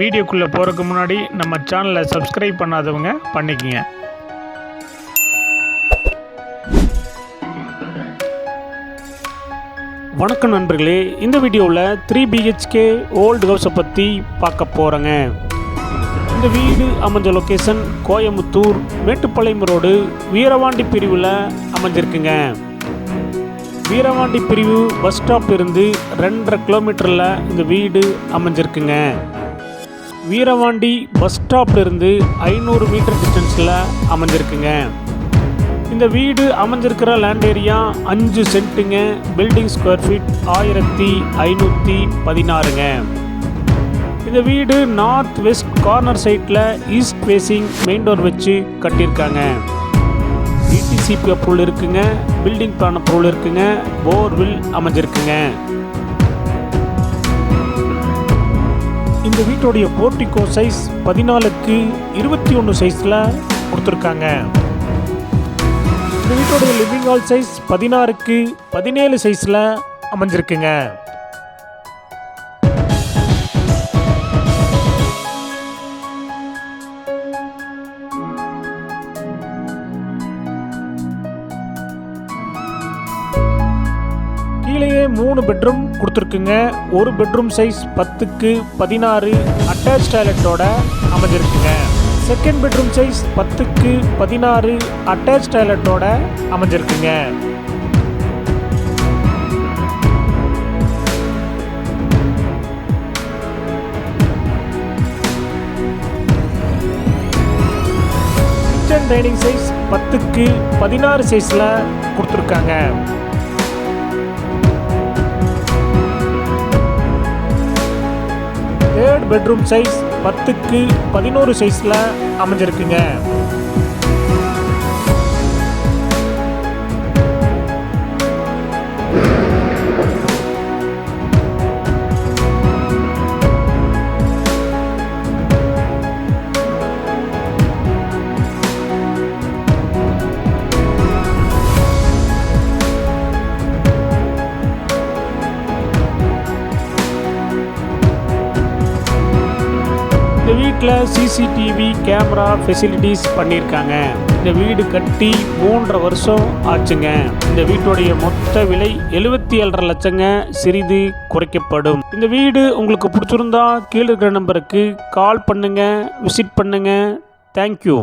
வீடியோக்குள்ளே போகிறதுக்கு முன்னாடி நம்ம சேனலை சப்ஸ்கிரைப் பண்ணாதவங்க பண்ணிக்கங்க. வணக்கம் நண்பர்களே, இந்த வீடியோவில் 3 BHK ஓல்டு ஹவுஸை பற்றி பார்க்க போகிறேங்க. இந்த வீடு அமைஞ்ச லொக்கேஷன் கோயமுத்தூர் மேட்டுப்பாளையம் ரோடு வீரவாண்டி பிரிவில் அமைஞ்சிருக்குங்க. வீரவாண்டி பிரிவு பஸ் ஸ்டாப் இருந்து 2.5 கிலோமீட்டரில் இந்த வீடு அமைஞ்சிருக்குங்க. வீரவாண்டி பஸ் ஸ்டாப்லேருந்து 500 மீட்டர் டிஸ்டன்ஸில் அமைஞ்சிருக்குங்க. இந்த வீடு அமைஞ்சிருக்கிற லேண்ட் ஏரியா 5 சென்ட்டுங்க. பில்டிங் ஸ்கொயர் ஃபீட் 1516ங்க. இந்த வீடு நார்த் வெஸ்ட் கார்னர் சைட்டில் ஈஸ்ட் ஃபேஸிங் மெயின் டோர் வச்சு கட்டியிருக்காங்க. டிடிசிபி அப்ரூவல் இருக்குங்க. பில்டிங் பிளான் அப்ரூவல் இருக்குங்க. போர்வில் அமைஞ்சிருக்குங்க. இந்த வீட்டோடைய போர்ட்டிகோ சைஸ் 14க்கு 21 சைஸில் கொடுத்துருக்காங்க. இந்த வீட்டோடைய லிவிங் ஹால் சைஸ் 16க்கு 17 சைஸில் அமைஞ்சிருக்குங்க. கீழேயே 3 பெட்ரூம் கொடுத்துருக்குங்க. ஒரு பெட்ரூம் சைஸ் 10க்கு 16 அட்டாச் டாய்லெட்டோட அமைஞ்சிருக்குங்க. செகண்ட் பெட்ரூம் சைஸ் 10க்கு 16 அட்டாச் டாய்லெட்டோட அமைஞ்சிருக்குங்க. கிச்சன் டைனிங் சைஸ் 10க்கு 16 சைஸில் கொடுத்துருக்காங்க. தேர்ட் பெட்ரூம் சைஸ் 10க்கு 11 சைஸில் அமைஞ்சிருக்குங்க. இந்த வீட்டில் சிசிடிவி கேமரா ஃபெசிலிட்டிஸ் பண்ணியிருக்காங்க. இந்த வீடு கட்டி 3.5 வருஷம் ஆச்சுங்க. இந்த வீட்டுடைய மொத்த விலை 77.5 லட்சங்க. சிறிது குறைக்கப்படும். இந்த வீடு உங்களுக்கு பிடிச்சிருந்தா கீழே இருக்கிற நம்பருக்கு கால் பண்ணுங்க, விசிட் பண்ணுங்க. தேங்க்யூ.